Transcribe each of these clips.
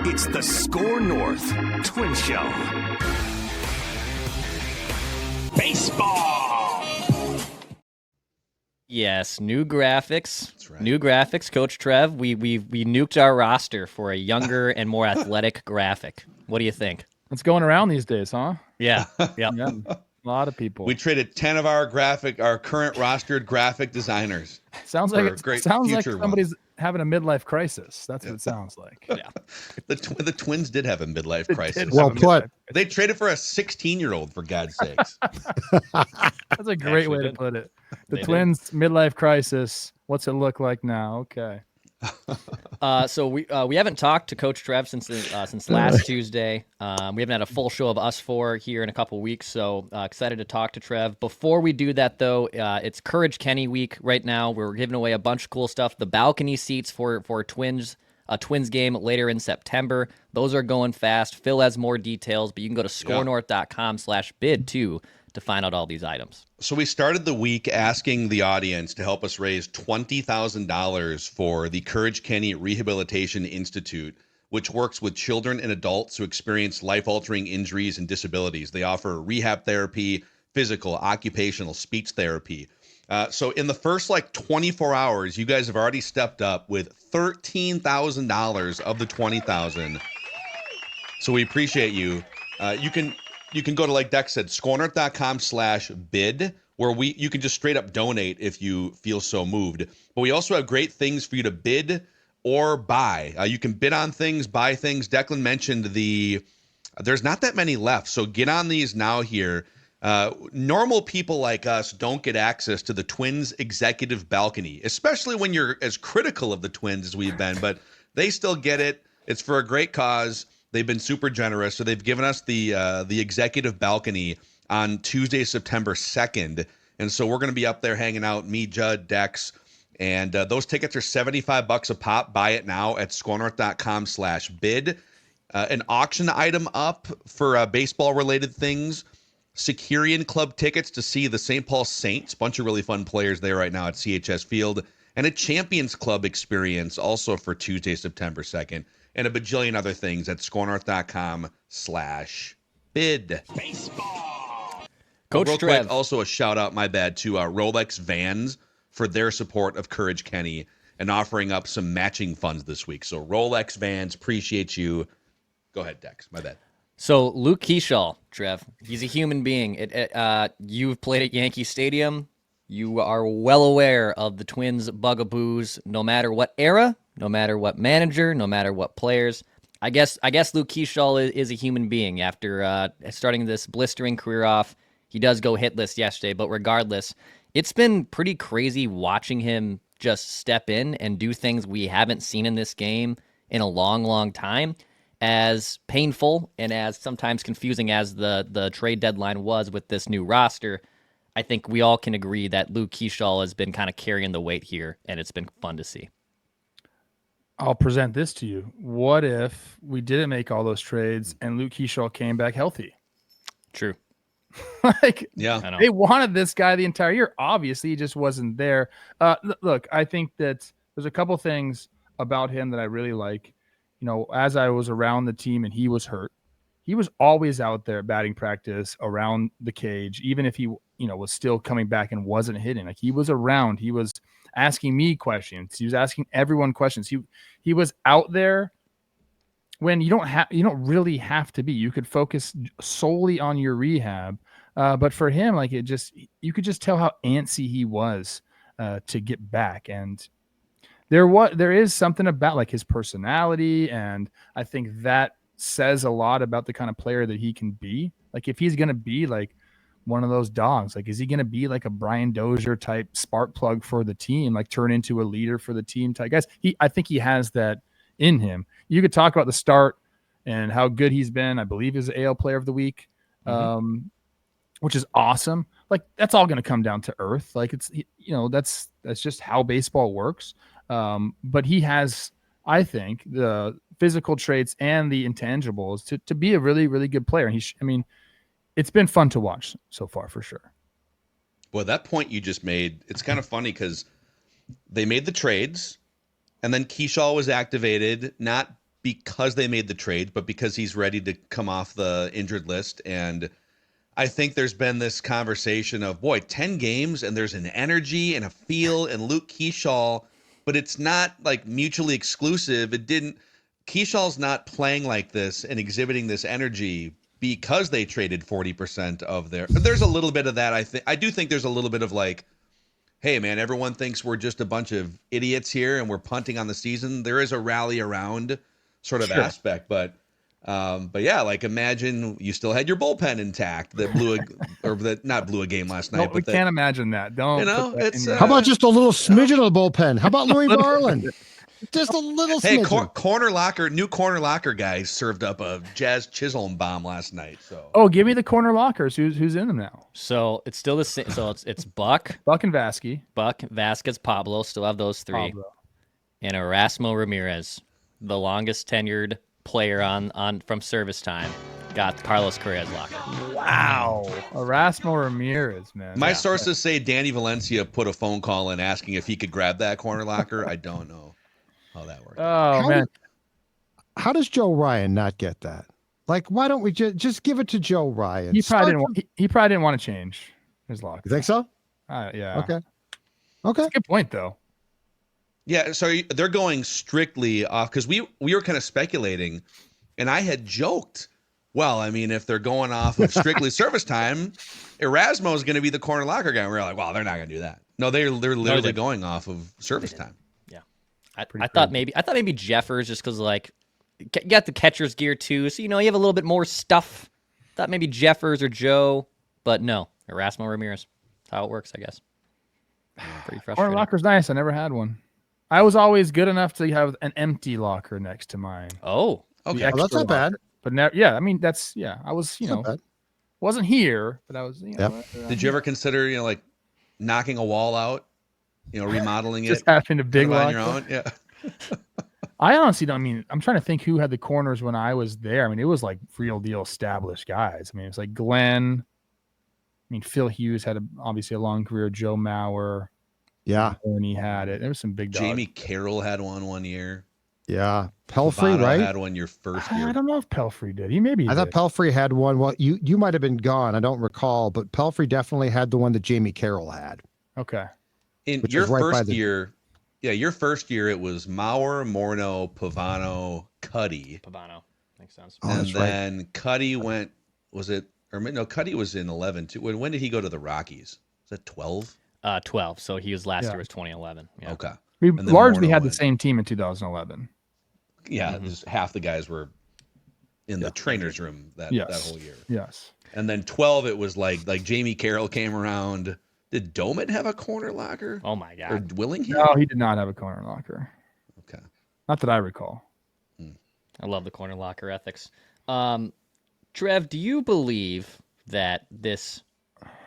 It's the SKOR North Twins Show. Baseball. Yes, new graphics. That's right. New graphics, Coach Trev. We nuked our roster for a younger and more athletic graphic. What do you think? It's going around these days, huh? Yeah. Yeah. A lot of people. We traded 10 of our current rostered graphic designers. Sounds like somebody's having a midlife crisis. That's what it sounds like. Yeah. The Twins did have a midlife crisis. Well put. They traded for a 16-year-old, for God's sakes. That's a great way to put it. The Twins midlife crisis. What's it look like now? Okay. So we haven't talked to Coach Trev since last Tuesday. We haven't had a full show of us four here in a couple weeks, so excited to talk to Trev. Before we do that, though, it's Courage Kenny week right now. We're giving away a bunch of cool stuff. The balcony seats for Twins game later in September. Those are going fast. Phil has more details, but you can go to skornorth.com/bid too to find out all these items. So we started the week asking the audience to help us raise $20,000 for the Courage Kenny Rehabilitation Institute, which works with children and adults who experience life-altering injuries and disabilities. They offer rehab therapy, physical, occupational, speech therapy. So in the first 24 hours, you guys have already stepped up with $13,000 of the $20,000. So we appreciate you. You can go to, like Dex said, skornorth.com/bid, where you can just straight up donate if you feel so moved. But we also have great things for you to bid or buy. You can bid on things, buy things. Declan mentioned there's not that many left, so get on these now here. Normal people like us don't get access to the Twins executive balcony, especially when you're as critical of the Twins as we've been, but they still get it. It's for a great cause. They've been super generous, so they've given us the executive balcony on Tuesday, September 2nd, and so we're going to be up there hanging out, me, Judd, Dex, and those tickets are $75 a pop. Buy it now at skornorth.com/bid. An auction item up for baseball-related things, Securian Club tickets to see the St. Paul Saints, bunch of really fun players there right now at CHS Field, and a Champions Club experience also for Tuesday, September 2nd. And a bajillion other things at skornorth.com/bid. Baseball. Coach Real Trev. quick, also a shout out, my bad, to Rolex Vans for their support of Courage Kenny and offering up some matching funds this week. So Rolex Vans, appreciate you. Go ahead, Dex. My bad. So Luke Keaschall, Trev, he's a human being. You've played at Yankee Stadium. You are well aware of the Twins' bugaboos, no matter what era, no matter what manager, no matter what players. I guess Luke Keachall is a human being. After starting this blistering career off, he does go hitless yesterday. But regardless, it's been pretty crazy watching him just step in and do things we haven't seen in this game in a long, long time. As painful and as sometimes confusing as the trade deadline was with this new roster, I think we all can agree that Luke Keachall has been kind of carrying the weight here, and it's been fun to see. I'll present this to you. What if we didn't make all those trades and Luke Keachall came back healthy? True. Yeah, they wanted this guy the entire year. Obviously, he just wasn't there. Look, I think that there's a couple things about him that I really like. You know, as I was around the team and he was hurt, he was always out there at batting practice around the cage, even if he, was still coming back and wasn't hitting. Like, he was around. He was asking me questions. He was asking everyone questions. He was out there when you don't really have to be. You could focus solely on your rehab. But for him, you could just tell how antsy he was to get back. And there is something about his personality, and I think that says a lot about the kind of player that he can be. Like, if he's going to be one of those dogs, is he going to be a Brian Dozier type spark plug for the team, turn into a leader for the team type guys? I think he has that in him. You could talk about the start and how good he's been. I believe he's the AL player of the week, which is awesome. That's all going to come down to earth. It's, that's just how baseball works. But he has, I think, the physical traits and the intangibles to be a really, really good player. And it's been fun to watch so far, for sure. Well, that point you just made, it's kind of funny because they made the trades and then Keachall was activated, not because they made the trade, but because he's ready to come off the injured list. And I think there's been this conversation of, boy, 10 games and there's an energy and a feel and Luke Keaschall, but it's not like mutually exclusive. Keachall's not playing like this and exhibiting this energy because they traded 40% of there's a little bit of that. I do think there's a little bit of like, hey man, everyone thinks we're just a bunch of idiots here and we're punting on the season. There is a rally around sort of aspect, but yeah, like imagine you still had your bullpen intact that not blew a game last night. No, we can't imagine that. Don't. It's how about just a little smidgen of the bullpen? How about Louis Varland? Just a little smidgen. New corner locker guys served up a Jazz Chisholm bomb last night. So give me the corner lockers. Who's in them now? So it's still the same. So it's Buck and Vasquez, Pablo. Still have those three, and Erasmo Ramirez, the longest tenured player on from service time, got Carlos Correa's locker. Wow, Erasmo Ramirez, man. My sources say Danny Valencia put a phone call in asking if he could grab that corner locker. I don't know how that worked. Man. How does Joe Ryan not get that? Like, why don't we just give it to Joe Ryan? He probably didn't want to change his locker. You think so? Yeah. Okay. That's a good point, though. Yeah, so they're going strictly off because we were kind of speculating, and I had joked, well, I mean, if they're going off of strictly service time, Erasmo is going to be the corner locker guy. And we were like, well, they're not going to do that. No, they're literally going off of service time. I thought maybe Jeffers, just because like you got the catcher's gear too, so you have a little bit more stuff. Thought maybe Jeffers or Joe, but no, Erasmo Ramirez. That's how it works, I guess. Pretty frustrating. Corner locker's nice. I never had one. I was always good enough to have an empty locker next to mine. Oh, okay, well, that's not bad. But now, I mean, I was, wasn't here, but I was, Did you ever consider, like knocking a wall out? Remodeling just it, having a big on locker your own. Yeah. I honestly don't. I mean, I'm trying to think who had the corners when I was there. I mean, it was like real deal established guys. I mean, it was like Glenn. I mean, Phil Hughes had obviously a long career. Joe Mauer. Yeah, when he had it, there was some big dogs. Jamie Carroll had one year. Yeah, Pelfrey, right? Had one your first year. I don't know if Pelfrey did. He maybe. I thought Pelfrey had one. Well, you might have been gone. I don't recall, but Pelfrey definitely had the one that Jamie Carroll had. Okay. In your first year, your first year, it was Mauer, Morneau, Pavano, Cuddy. Pavano, makes sense. And then Cuddy went. Was it? Or no, Cuddy was in 11 too. When did he go to the Rockies? Was that 12? 12. So he was last year was 2011. Yeah. Okay. We largely had the same team in 2011. Yeah, just half the guys were in the trainer's room that whole year. Yes. And then 12, it was like Jamie Carroll came around. Did Domet have a corner locker? Oh my God. Or Willingham? No, he did not have a corner locker. Okay. Not that I recall. I love the corner locker ethics. Trev, do you believe that this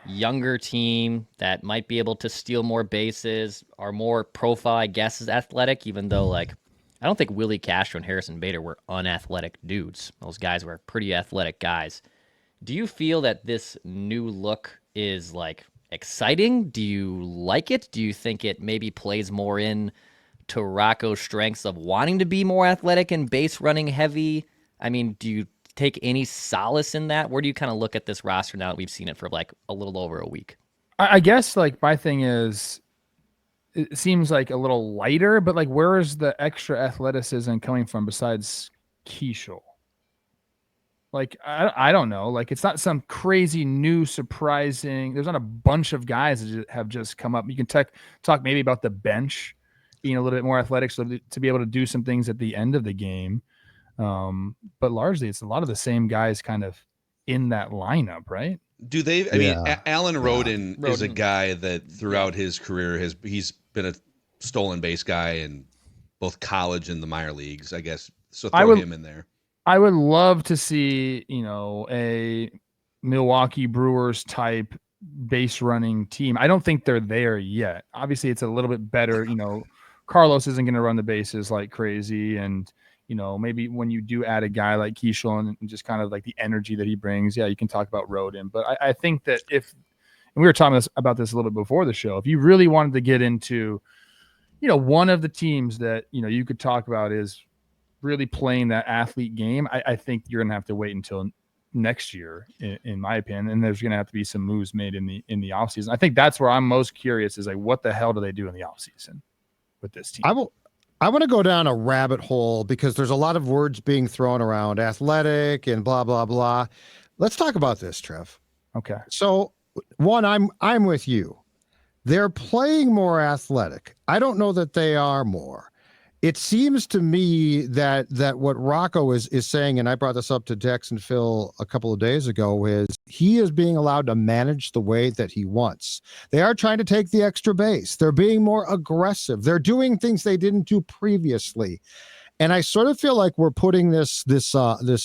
younger team that might be able to steal more bases are more profile, I guess, is athletic, even though, like, I don't think Willie Castro and Harrison Bader were unathletic dudes. Those guys were pretty athletic guys. Do you feel that this new look is, like, exciting? Do you like it? Do you think it maybe plays more in to Rocco's strengths of wanting to be more athletic and base running heavy? I mean, do you take any solace in that? Where do you kind of look at this roster now that we've seen it for like a little over a week? I guess like my thing is it seems like a little lighter, but like where is the extra athleticism coming from besides Keachall? Like, I don't know. Like, it's not some crazy new surprising. There's not a bunch of guys that have just come up. You can talk maybe about the bench being a little bit more athletic so to be able to do some things at the end of the game. But largely it's a lot of the same guys kind of in that lineup, right? Do they? I mean, Alan Roden is a guy that throughout his career he's been a stolen base guy in both college and the minor leagues, I guess. So throw him in there. I would love to see, a Milwaukee Brewers type base running team. I don't think they're there yet. Obviously, it's a little bit better. Carlos isn't going to run the bases like crazy. And, maybe when you do add a guy like Keachall and just kind of like the energy that he brings, you can talk about Rodin. But I think that and we were talking about this a little bit before the show, if you really wanted to get into, one of the teams that, you could talk about is really playing that athlete game, I think you're going to have to wait until next year, in my opinion, and there's going to have to be some moves made in the offseason. I think that's where I'm most curious is like, what the hell do they do in the offseason with this team? I want to go down a rabbit hole because there's a lot of words being thrown around, athletic and blah, blah, blah. Let's talk about this, Trev. Okay. So one, I'm with you. They're playing more athletic. I don't know that they are more. It seems to me that what Rocco is saying, and I brought this up to Dex and Phil a couple of days ago, is he is being allowed to manage the way that he wants. They are trying to take the extra base. They're being more aggressive. They're doing things they didn't do previously. And I sort of feel like we're putting this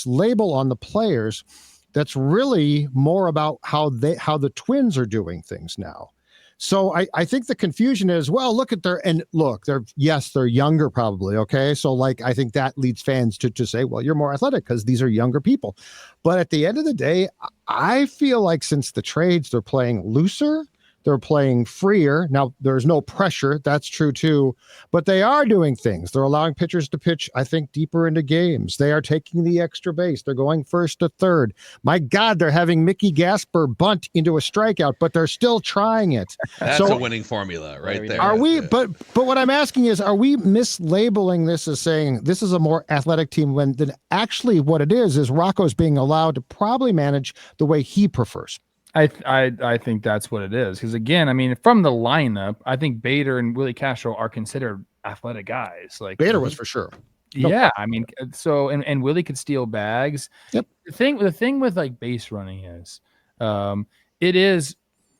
label on the players that's really more about how the Twins are doing things now. So I think the confusion is, well, look, they're younger probably. Okay. So like, I think that leads fans to say, well, you're more athletic because these are younger people. But at the end of the day, I feel like since the trades, they're playing looser. They're playing freer. Now, there's no pressure. That's true, too. But they are doing things. They're allowing pitchers to pitch, I think, deeper into games. They are taking the extra base. They're going first to third. My God, they're having Mickey Gasper bunt into a strikeout, but they're still trying it. That's a winning formula right there. Are we? But what I'm asking is, are we mislabeling this as saying this is a more athletic team when actually what it is Rocco's being allowed to probably manage the way he prefers? I think that's what it is. Because again, I mean, from the lineup, I think Bader and Willie Keaschall are considered athletic guys. Like Bader was for sure. Yeah, I mean, so and Willie could steal bags. Yep. The thing with like base running is,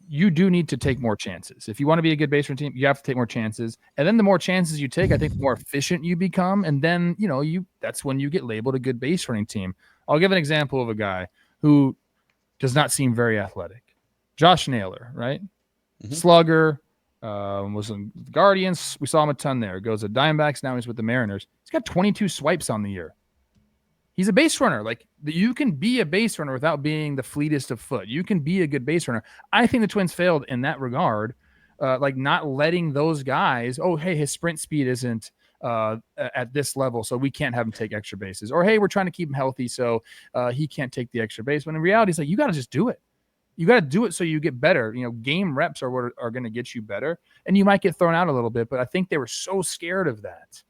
you do need to take more chances. If you want to be a good base running team, you have to take more chances. And then the more chances you take, I think the more efficient you become. And then that's when you get labeled a good base running team. I'll give an example of a guy who does not seem very athletic. Josh Naylor, right? Mm-hmm. Slugger, was in the Guardians. We saw him a ton there. Goes to Diamondbacks. Now he's with the Mariners. He's got 22 swipes on the year. He's a base runner. Like, you can be a base runner without being the fleetest of foot. You can be a good base runner. I think the Twins failed in that regard, like not letting those guys, hey, his sprint speed isn't at this level, so we can't have him take extra bases. Or, hey, we're trying to keep him healthy, so he can't take the extra base. When in reality, it's like, you got to just do it. You got to do it so you get better. Game reps are what are going to get you better, and you might get thrown out a little bit, but I think they were so scared of that.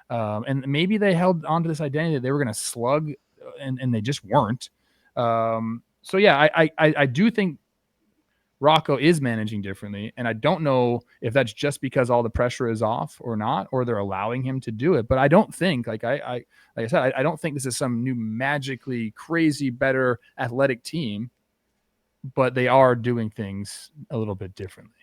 And maybe they held onto this identity that they were going to slug, and they just weren't. So, yeah, I do think Rocco is managing differently, and I don't know if that's just because all the pressure is off or not, or they're allowing him to do it. But I don't think, like I said, I don't think this is some new magically crazy better athletic team, but they are doing things a little bit differently.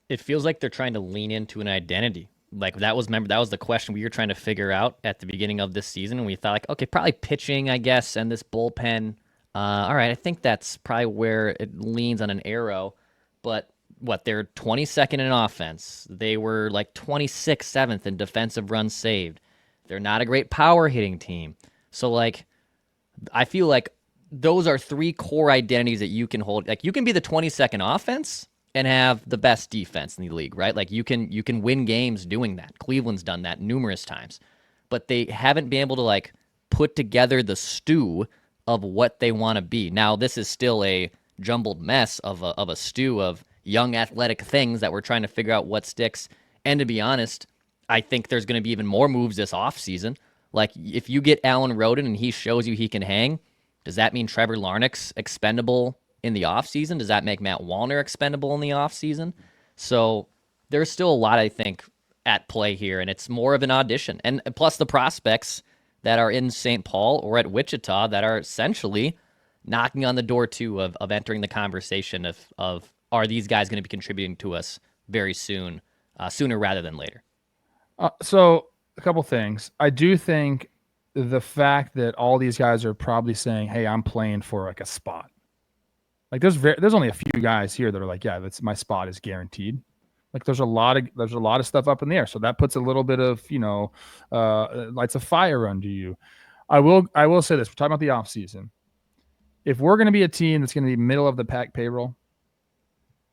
It feels like they're trying to lean into an identity. Like that was the question we were trying to figure out at the beginning of this season, and we thought like, okay, probably pitching, I guess, and this bullpen. All right, I think that's probably where it leans on an arrow. But they're 22nd in offense. They were like 26th, 7th in defensive runs saved. They're not a great power hitting team. So like, I feel like those are three core identities that you can hold. Like, you can be the 22nd offense and have the best defense in the league, right? Like, you can win games doing that. Cleveland's done that numerous times, but they haven't been able to like put together the stew of what they want to be. Now, this is still a jumbled mess of a stew of young athletic things that we're trying to figure out what sticks. And to be honest, I think there's going to be even more moves this offseason. Like, if you get Alan Roden and he shows you he can hang, does that mean Trevor Larnach's expendable in the offseason? Does that make Matt Wallner expendable in the offseason? So there's still a lot, I think, at play here, and it's more of an audition. And plus the prospects that are in St. Paul or at Wichita that are essentially knocking on the door, too, of entering the conversation of are these guys going to be contributing to us very soon, sooner rather than later? So a couple things. I do think the fact that all these guys are probably saying, hey, I'm playing for like a spot. Like there's only a few guys here that are like, yeah, that's my spot is guaranteed. Like there's a lot of stuff up in the air. So that puts a little bit of, lights a fire under you. I will say this. We're talking about the offseason. If we're going to be a team that's going to be middle of the pack payroll,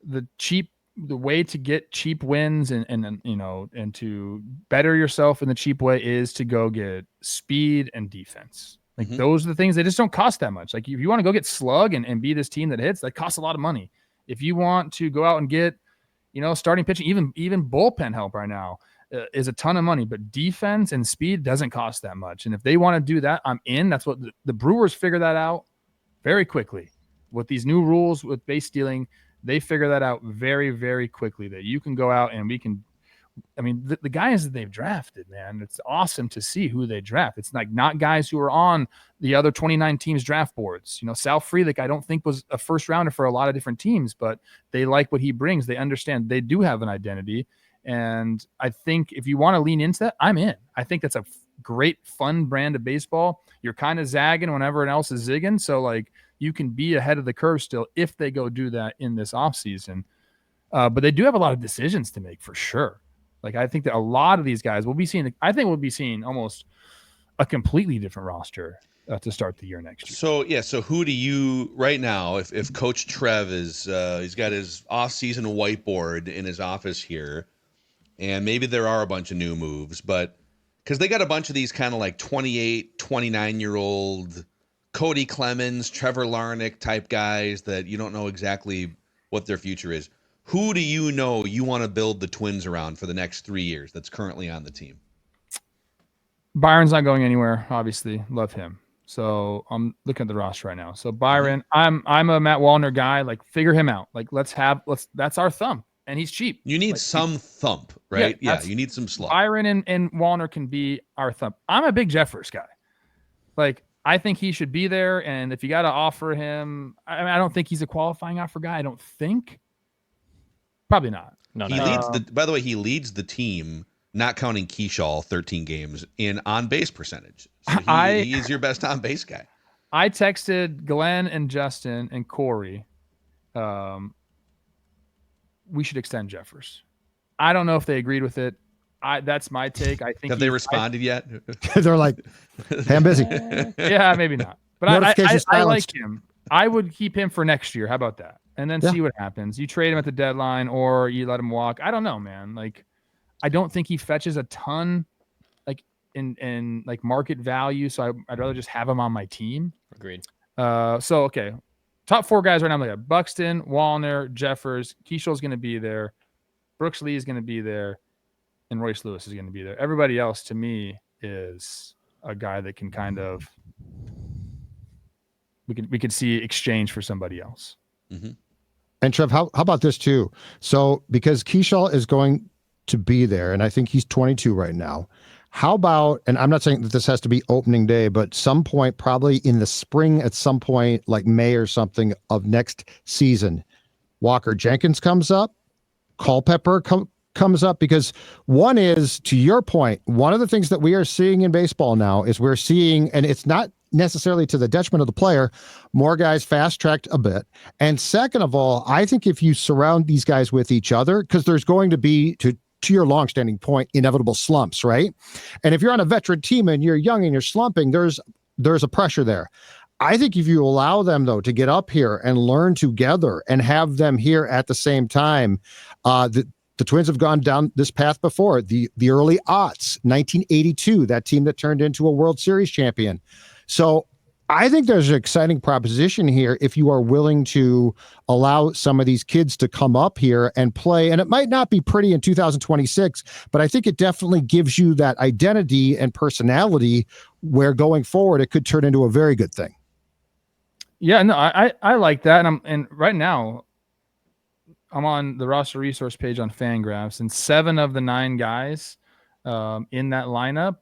the cheap the way to get cheap wins and you know, and to better yourself in the cheap way is to go get speed and defense. Like those are the things that just don't cost that much. Like if you want to go get slug and be this team that hits, that costs a lot of money. If you want to go out and get, you know, starting pitching, even bullpen help right now is a ton of money, but defense and speed doesn't cost that much. And if they want to do that, I'm in. That's what the Brewers figure that out very quickly with these new rules with base stealing. They figure that out very, very quickly, that you can go out and we can, I mean, the guys that they've drafted, man, it's awesome to see who they draft. It's like not guys who are on the other 29 teams draft boards. You know, Sal Frelick, I don't think was a first rounder for a lot of different teams, but they like what he brings. They understand they do have an identity. And I think if you want to lean into that, I'm in. I think that's a great, fun brand of baseball. You're kind of zagging when everyone else is zigging. So like you can be ahead of the curve still if they go do that in this offseason. But they do have a lot of decisions to make for sure. Like I think that a lot of these guys will be seeing, I think we'll be seeing almost a completely different roster to start the year next year. So yeah, so who do you right now, if Coach Trev is he's got his off-season whiteboard in his office here, and maybe there are a bunch of new moves, but because they got a bunch of these kind of like 28, 29-year-old Cody Clemens, Trevor Larnach type guys that you don't know exactly what their future is. Who do you know you want to build the Twins around for the next 3 years that's currently on the team? Byron's not going anywhere, obviously. Love him. So I'm looking at the roster right now. So Byron, I'm a Matt Wallner guy. Like figure him out. Like let's that's our thumb. And he's cheap. You need like, some thump, right? Yeah, you need some slug. Byron and Wallner can be our thumb. I'm a big Jeffers guy. Like I think he should be there. And if you got to offer him, I don't think he's a qualifying offer guy. I don't think. Probably not. No. He leads by the way, he leads the team, not counting Keaschall, 13 games in on base percentage. So he is your best on base guy. I texted Glenn and Justin and Corey. We should extend Jeffers. I don't know if they agreed with it. That's my take. I think have they responded yet? They're like, hey, I'm busy. Yeah, maybe not. But I like him. I would keep him for next year. How about that? And then see what happens. You trade him at the deadline or you let him walk. I don't know, man. Like, I don't think he fetches a ton, like in like market value. So I'd rather just have him on my team. Agreed. So okay, top 4 guys right now. I'm like Buxton, Wallner, Jeffers. Keachall's going to be there. Brooks Lee is going to be there, and Royce Lewis is going to be there. Everybody else to me is a guy that can kind of we could see exchange for somebody else. Mm-hmm. And Trev, how about this too? So because Keachall is going to be there, and I think he's 22 right now. How about, and I'm not saying that this has to be opening day, but some point, probably in the spring at some point, like May or something of next season, Walker Jenkins comes up, Culpepper comes up, because one is, to your point, one of the things that we are seeing in baseball now is we're seeing, and it's not necessarily to the detriment of the player, more guys fast-tracked a bit. And second of all, I think if you surround these guys with each other, because there's going to be, to your longstanding point, inevitable slumps, right? And if you're on a veteran team and you're young and you're slumping, there's a pressure there. I think if you allow them, though, to get up here and learn together and have them here at the same time, the Twins have gone down this path before. The early aughts, 1982, that team that turned into a World Series champion. So I think there's an exciting proposition here if you are willing to allow some of these kids to come up here and play. And it might not be pretty in 2026, but I think it definitely gives you that identity and personality where going forward it could turn into a very good thing. Yeah, no, I like that. And right now I'm on the roster resource page on Fangraphs, and 7 of the 9 guys in that lineup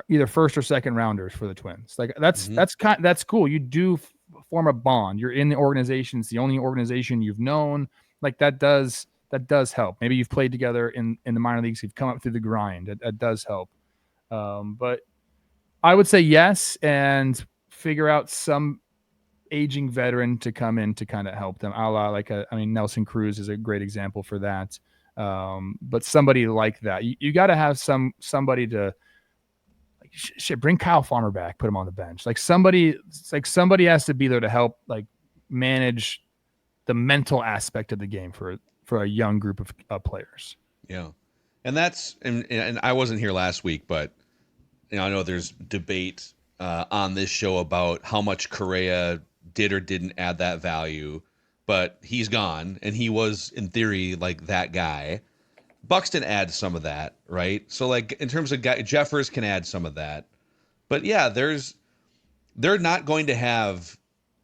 either first or second rounders for the Twins. Like that's cool. You do form a bond. You're in the organization. It's the only organization you've known. Like that does help. Maybe you've played together in the minor leagues. You've come up through the grind. That does help. But I would say yes, and figure out some aging veteran to come in to kind of help them. A la Nelson Cruz is a great example for that. But somebody like that, you got to have somebody to. Shit, bring Kyle Farmer back, put him on the bench. Somebody has to be there to help manage the mental aspect of the game for for a young group of players. Yeah. And that's, and I wasn't here last week, but I know there's debate on this show about how much Correa did or didn't add that value, but he's gone, and he was in theory like that guy. Buxton adds some of that, right? So like in terms of Jeffers can add some of that, but yeah, they're not going to have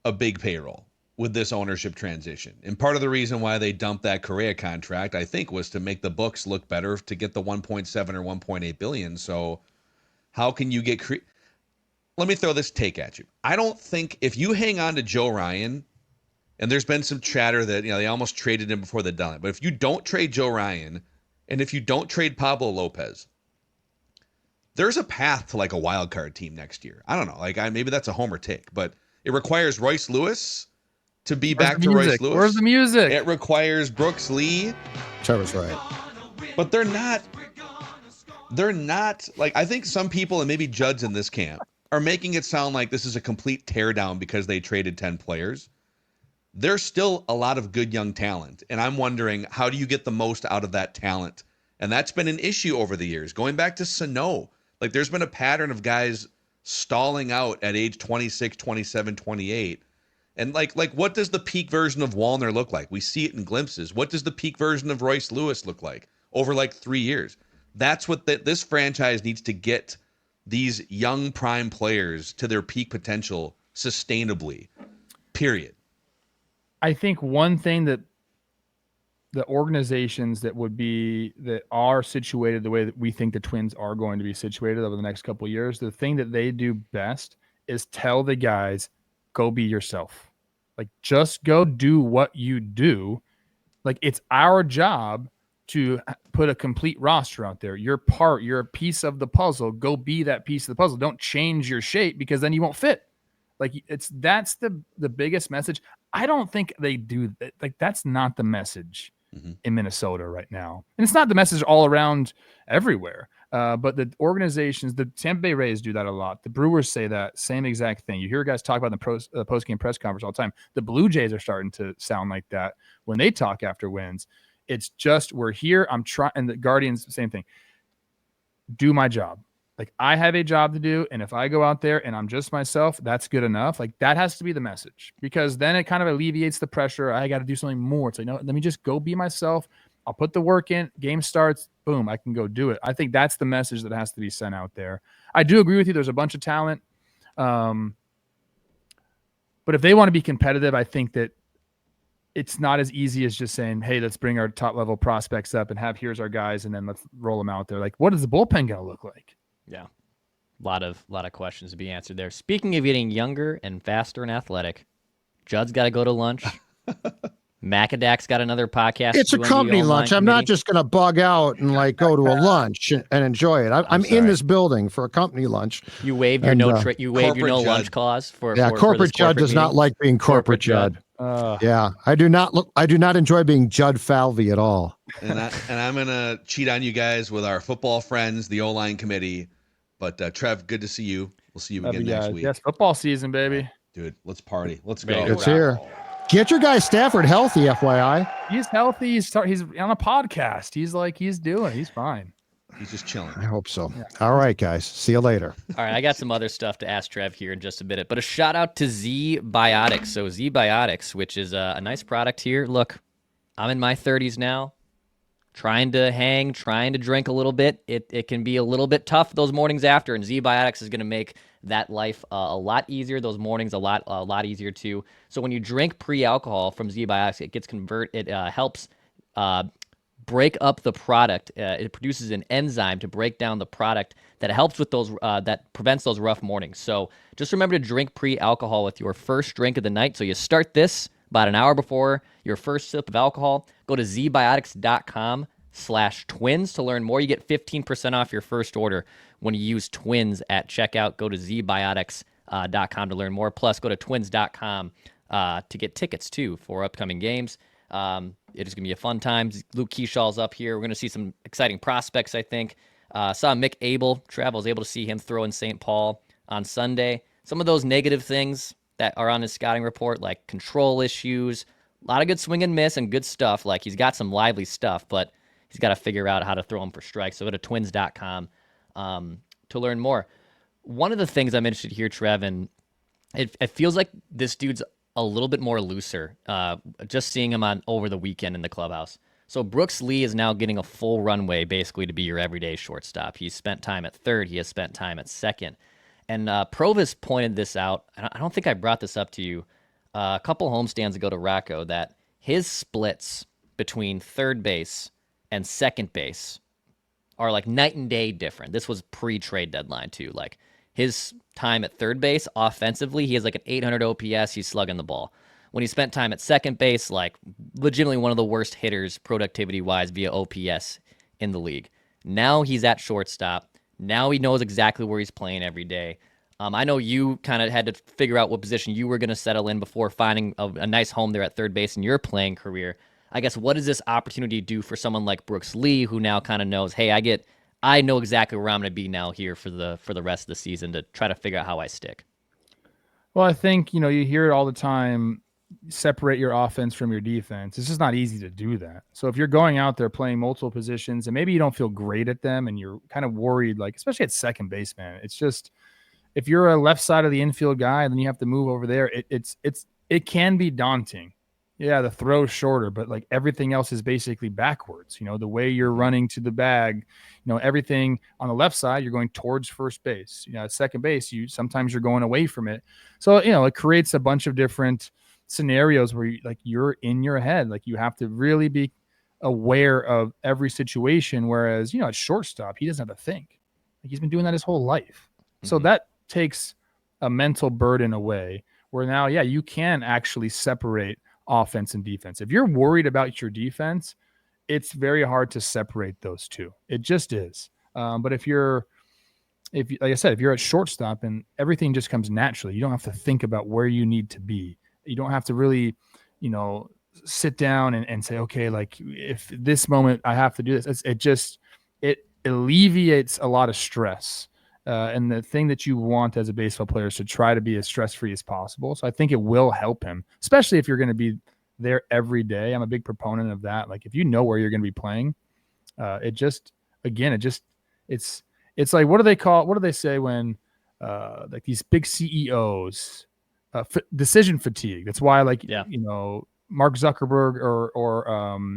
a big payroll with this ownership transition. And part of the reason why they dumped that Correa contract, I think, was to make the books look better to get the 1.7 or 1.8 billion. So how can you get let me throw this take at you. I don't think if you hang on to Joe Ryan, and there's been some chatter that they almost traded him before the deadline, but if you don't trade Joe Ryan, and if you don't trade Pablo Lopez, there's a path to like a wild card team next year. I don't know, maybe that's a homer take, but it requires Royce Lewis to be back to Royce Lewis. Where's the music? It requires Brooks Lee. Trevor's right. But they're not like, I think some people, and maybe Judd's in this camp, are making it sound like this is a complete teardown because they traded 10 players. There's still a lot of good young talent, and I'm wondering, how do you get the most out of that talent? And that's been an issue over the years. Going back to Sano, like there's been a pattern of guys stalling out at age 26, 27, 28. And like what does the peak version of Wallner look like? We see it in glimpses. What does the peak version of Royce Lewis look like over like 3 years? That's what this franchise needs to get these young prime players to their peak potential sustainably, period. I think one thing that the organizations that are situated the way that we think the Twins are going to be situated over the next couple of years, the thing that they do best is tell the guys, go be yourself. Like, just go do what you do. Like, it's our job to put a complete roster out there. You're a piece of the puzzle. Go be that piece of the puzzle. Don't change your shape because then you won't fit. Like, that's the biggest message. I don't think they do that. Like, that's not the message in Minnesota right now. And it's not the message all around everywhere. But the organizations, the Tampa Bay Rays do that a lot. The Brewers say that same exact thing. You hear guys talk about the post-game press conference all the time. The Blue Jays are starting to sound like that when they talk after wins. It's just, we're here. I'm trying. And the Guardians, same thing. Do my job. Like, I have a job to do, and if I go out there and I'm just myself, that's good enough. Like, that has to be the message, because then it kind of alleviates the pressure. I got to do something more. It's like, no, let me just go be myself. I'll put the work in. Game starts. Boom, I can go do it. I think that's the message that has to be sent out there. I do agree with you. There's a bunch of talent. But if they want to be competitive, I think that it's not as easy as just saying, hey, let's bring our top level prospects up and here's our guys, and then let's roll them out there. Like, what is the bullpen going to look like? Yeah. A lot of questions to be answered there. Speaking of getting younger and faster and athletic, Judd's got to go to lunch. Macadac's got another podcast. It's a company lunch. I'm not just going to bug out and like go to a lunch and enjoy it. I'm in this building for a company lunch. You waived your no lunch clause for corporate Judd does not like being corporate Judd. Yeah, I do not enjoy being Judd Falvey at all. And I'm gonna cheat on you guys with our football friends, the O-line committee. But Trev, good to see you. We'll see you again next week. Yes, football season, baby. Dude, let's party. Let's go. It's here. Get your guy Stafford healthy, FYI. He's healthy. He's on a podcast. He's fine. He's just chilling. I hope so. Yeah. All right, guys. See you later. All right, I got some other stuff to ask Trev here in just a minute, but a shout out to Z Biotics. So Z Biotics, which is a nice product here. Look, I'm in my 30s now, trying to drink a little bit. It can be a little bit tough those mornings after, and Z Biotics is going to make that life a lot easier, those mornings a lot easier too. So when you drink pre-alcohol from Z Biotics, it helps break up the product. It produces an enzyme to break down the product that helps with those that prevents those rough mornings. So just remember to drink pre-alcohol with your first drink of the night. So you start this about an hour before your first sip of alcohol. Go to zbiotics.com/twins to learn more. You get 15% off your first order when you use twins at checkout. Go to zbiotics.com to learn more. Plus, go to twins.com to get tickets too for upcoming games. It is going to be a fun time. Luke Keachall's up here. We're going to see some exciting prospects, I think. Saw Mick Abel. Travel was able to see him throw in St. Paul on Sunday. Some of those negative things that are on his scouting report, like control issues, A lot of good swing and miss and good stuff. Like, he's got some lively stuff, but he's got to figure out how to throw them for strikes. So go to twins.com to learn more. One of the things I'm interested here, Trev, and it feels like this dude's a little bit more looser. Just seeing him on over the weekend in the clubhouse. So Brooks Lee is now getting a full runway basically to be your everyday shortstop. He's spent time at third. He has spent time at second. And Provis pointed this out. I don't think I brought this up to you a couple homestands ago to Rocco, that his splits between third base and second base are like night and day different. This was pre-trade deadline too. Like, his time at third base offensively, he has like an 800 OPS. He's slugging the ball. When he spent time at second base, like, legitimately one of the worst hitters productivity-wise via OPS in the league. Now he's at shortstop. Now he knows exactly where he's playing every day. I know you kind of had to figure out what position you were going to settle in before finding a nice home there at third base in your playing career. I guess, what does this opportunity do for someone like Brooks Lee, who now kind of knows, hey, I know exactly where I'm going to be now here for the rest of the season to try to figure out how I stick? Well, I think, you hear it all the time, separate your offense from your defense. It's just not easy to do that. So if you're going out there playing multiple positions and maybe you don't feel great at them and you're kind of worried, like, especially at second base, man, it's just, if you're a left side of the infield guy and then you have to move over there, it can be daunting. Yeah, the throw's shorter, but like everything else is basically backwards. The way you're running to the bag, everything on the left side, you're going towards first base. At second base, sometimes you're going away from it. So, it creates a bunch of different scenarios where you're in your head. Like, you have to really be aware of every situation. Whereas, at shortstop, he doesn't have to think. Like, he's been doing that his whole life. So that takes a mental burden away, where now, yeah, you can actually separate offense and defense. If you're worried about your defense, it's very hard to separate those two. It just is. But if like I said, if you're at shortstop and everything just comes naturally, you don't have to think about where you need to be. You don't have to really, sit down and say, okay, like, if this moment I have to do this, it alleviates a lot of stress. And the thing that you want as a baseball player is to try to be as stress-free as possible. So I think it will help him, especially if you're going to be there every day. I'm a big proponent of that. Like, if you know where you're going to be playing, it's like, what do they say when like these big CEOs, decision fatigue. That's why, like, Mark Zuckerberg or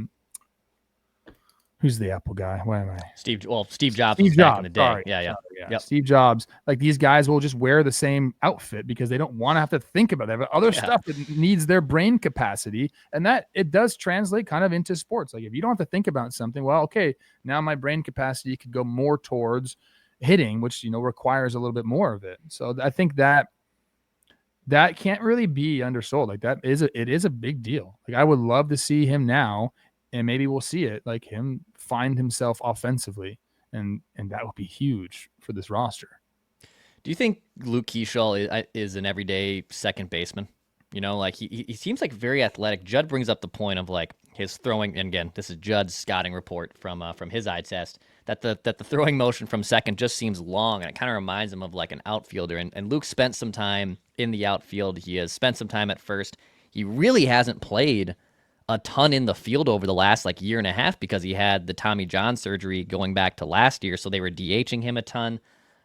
who's the Apple guy? Why am I? Steve Jobs was back in the day. Sorry. Yeah. Yep. Steve Jobs. Like, these guys will just wear the same outfit because they don't want to have to think about it. They have other stuff that needs their brain capacity. And that it does translate kind of into sports. Like, if you don't have to think about something, well, okay, now my brain capacity could go more towards hitting, which, requires a little bit more of it. So I think that can't really be undersold. Like, it is a big deal. Like, I would love to see him now, and maybe we'll see it, like, him find himself offensively, and that would be huge for this roster. Do you think Luke Keachall is an everyday second baseman? Like, he seems like very athletic. Judd brings up the point of, like, his throwing, and again, this is Judd's scouting report from his eye test, that the throwing motion from second just seems long, and it kind of reminds him of like an outfielder. And Luke spent some time in the outfield. He has spent some time at first. He really hasn't played a ton in the field over the last like year and a half because he had the Tommy John surgery going back to last year, so they were DHing him a ton.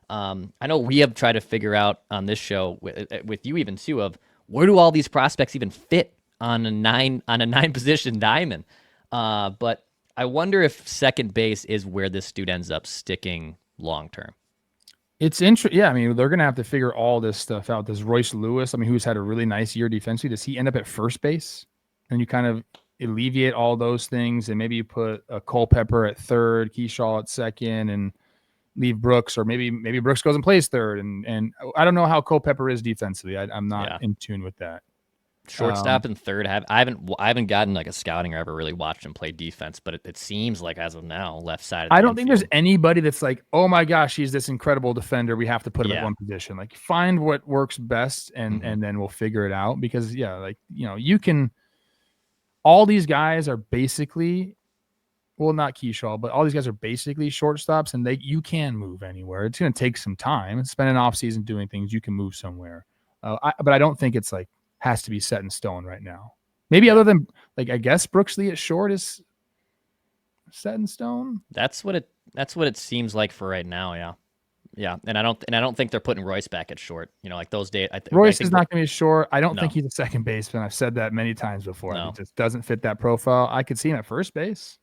I know we have tried to figure out on this show with you even too, of where do all these prospects even fit on a nine position diamond. But I wonder if second base is where this dude ends up sticking long term. It's interesting. Yeah, I mean, they're going to have to figure all this stuff out. Does Royce Lewis, who's had a really nice year defensively, does he end up at first base? And you kind of alleviate all those things, and maybe you put a Culpepper at third, Keachall at second, and leave Brooks, or maybe Brooks goes and plays third. And I don't know how Culpepper is defensively. I'm not in tune with that. Shortstop and third. I haven't gotten like a scouting or ever really watched him play defense, but it seems like as of now, left side. I don't think there's anybody that's like, oh my gosh, he's this incredible defender, we have to put him at one position. Like, find what works best, and then we'll figure it out. Because you can. All these guys are basically, well, not Keachall, but all these guys are basically shortstops, and you can move anywhere. It's going to take some time. Spend an off season doing things. You can move somewhere, but I don't think it's like has to be set in stone right now. Maybe other than like I guess Brooks Lee at short is set in stone. That's what it seems like for right now. Yeah. Yeah, and I don't think they're putting Royce back at short. You know, like those days. Royce is not going to be short. I don't No. think he's a second baseman. I've said that many times before. No. He just doesn't fit that profile. I could see him at first base.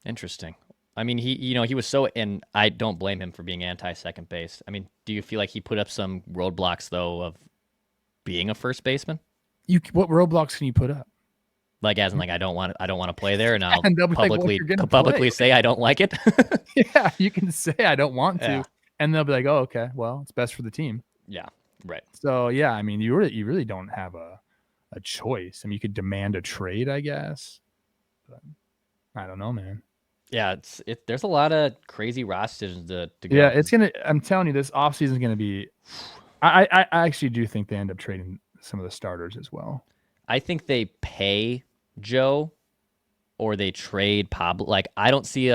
Interesting. I mean, he was so, and I don't blame him for being anti-second base. I mean, do you feel like he put up some roadblocks though of being a first baseman? What roadblocks can you put up? Like as in like I don't want to play there, and I'll And they'll be like, well, you're gonna publicly play. say I don't like it. Yeah, you can say I don't want to, Yeah. and they'll be like, oh, okay, well, it's best for the team. Yeah, right. So yeah, I mean, you really don't have a choice. I mean, you could demand a trade, I guess, but I don't know, man. Yeah, there's a lot of crazy rosters to go. Yeah, it's gonna. I'm telling you, this offseason is gonna be. I actually do think they end up trading some of the starters as well. I think they pay Joe, or they trade Pablo. Like I don't see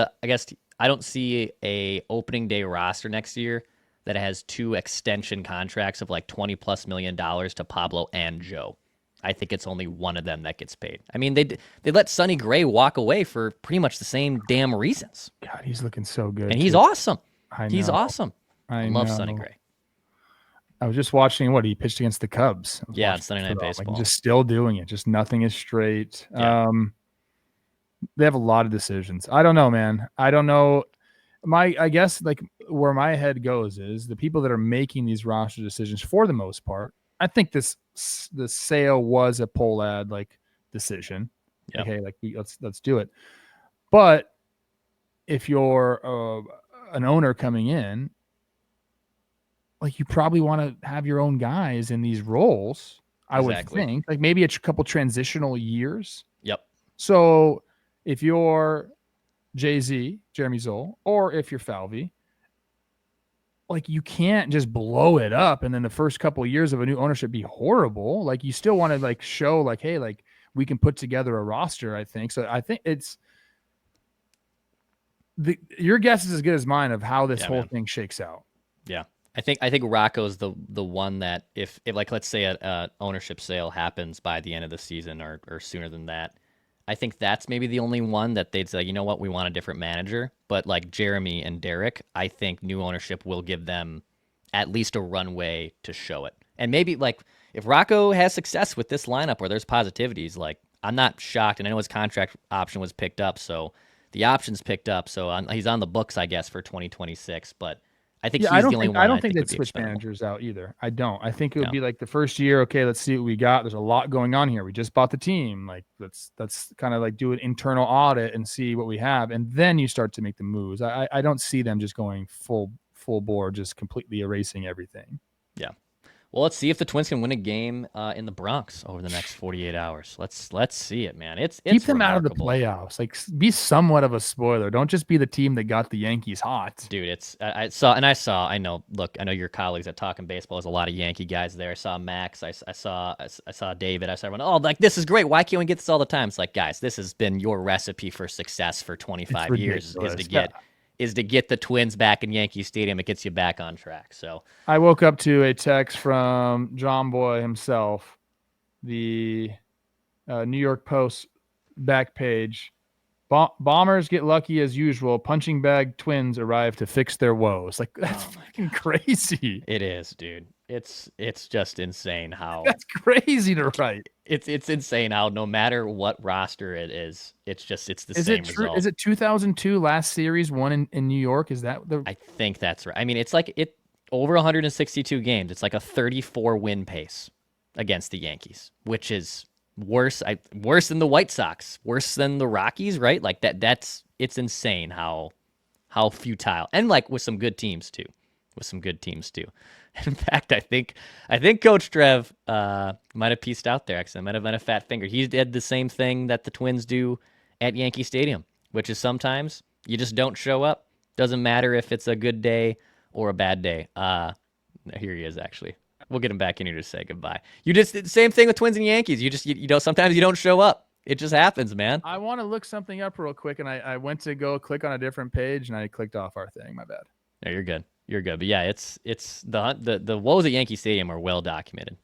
a opening day roster next year that has 2 extension contracts of like $20+ million to Pablo and Joe. I think it's only one of them that gets paid. I mean, they let Sonny Gray walk away for pretty much the same damn reasons. God, he's looking so good, and he's too. awesome. I He's know. awesome. I love know. Sonny Gray. I was just watching what he pitched against the Cubs. Yeah, on Sunday Night Baseball. Like, just still doing it. Just nothing is straight. Yeah. They have a lot of decisions. I don't know, man. I don't know. I guess like where my head goes is the people that are making these roster decisions for the most part. I think the sale was a poll ad like decision. Yep. Okay, like let's do it. But if you're an owner coming in, like you probably want to have your own guys in these roles. I would think like maybe a couple transitional years. Yep. So if you're Jay-Z, Jeremy Zoll, or if you're Falvey, like you can't just blow it up and then the first couple of years of a new ownership be horrible. Like you still want to like show like, hey, like we can put together a roster, I think. So I think it's your guess is as good as mine of how this whole thing shakes out. Yeah. I think Rocco's the one that if like let's say a ownership sale happens by the end of the season or sooner than that, I think that's maybe the only one that they'd say, you know what, we want a different manager. But like Jeremy and Derek, I think new ownership will give them at least a runway to show it. And maybe like if Rocco has success with this lineup where there's positivities, like I'm not shocked. And I know his contract option was picked up, so the option's picked up, so he's on the books, I guess, for 2026. But I think he's the only one. I don't think they'd switch managers out either. I don't. I think it would be like the first year. Okay, let's see what we got. There's a lot going on here. We just bought the team. Like let's kind of like do an internal audit and see what we have, and then you start to make the moves. I don't see them just going full bore, just completely erasing everything. Yeah. Well, let's see if the Twins can win a game in the Bronx over the next 48 hours. Let's see it, man. It's keep them remarkable. Out of the playoffs. Like be somewhat of a spoiler. Don't just be the team that got the Yankees hot, dude. I know. Look, I know your colleagues at Talking Baseball. There's a lot of Yankee guys there. I saw Max. I saw David. I saw everyone. Oh, like this is great. Why can't we get this all the time? It's like, guys, this has been your recipe for success for 25 years. Is to get the Twins back in Yankee Stadium. It gets you back on track. So I woke up to a text from John Boy himself, the New York Post back page. Bombers get lucky as usual. Punching bag Twins arrive to fix their woes. Like that's fucking crazy. It is, dude. It's just insane how that's crazy to write. It's insane how no matter what roster it is, it's the same result. Is it 2002 last series won in New York? Is that the? I think that's right. I mean, it's like over 162 games. It's like a 34 win pace against the Yankees, which is worse than the White Sox, worse than the Rockies, right? Like it's insane how futile, and like with some good teams too. In fact, I think Coach Trev might have pieced out there. Actually, might have been a fat finger. He did the same thing that the Twins do at Yankee Stadium, which is sometimes you just don't show up. Doesn't matter if it's a good day or a bad day. Here he is, actually. We'll get him back in here to say goodbye. You just did the same thing with Twins and Yankees. You know, sometimes you don't show up. It just happens, man. I want to look something up real quick, and I went to go click on a different page, and I clicked off our thing. My bad. No, you're good. But yeah, it's the woes at Yankee Stadium are well documented.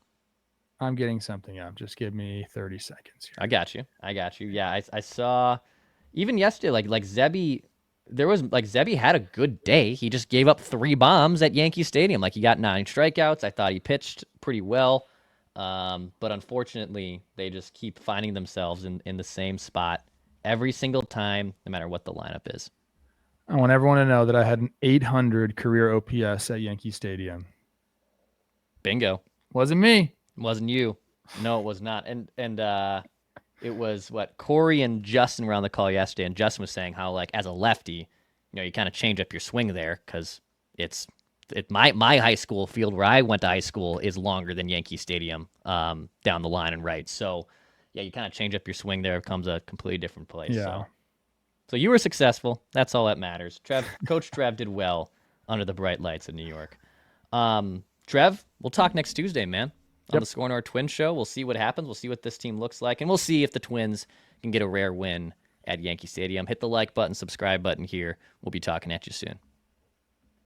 I'm getting something up. Just give me 30 seconds here. I got you. Yeah, I saw even yesterday, like Zebby, Zebby had a good day. He just gave up 3 bombs at Yankee Stadium. Like, he got 9 strikeouts. I thought he pitched pretty well. But unfortunately, they just keep finding themselves in the same spot every single time, no matter what the lineup is. I want everyone to know that I had an 800 career OPS at Yankee Stadium. Bingo. Wasn't me. Wasn't you. No, it was not. And it was Corey and Justin were on the call yesterday, and Justin was saying how, like, as a lefty, you kind of change up your swing there because my high school field where I went to high school is longer than Yankee Stadium down the line and right. So, yeah, you kind of change up your swing there. It becomes a completely different place. Yeah. So you were successful. That's all that matters. Coach Trev did well under the bright lights of New York. Trev, we'll talk next Tuesday, man, on the SKOR North Twins Show. We'll see what happens. We'll see what this team looks like, and we'll see if the Twins can get a rare win at Yankee Stadium. Hit the like button, subscribe button here. We'll be talking at you soon.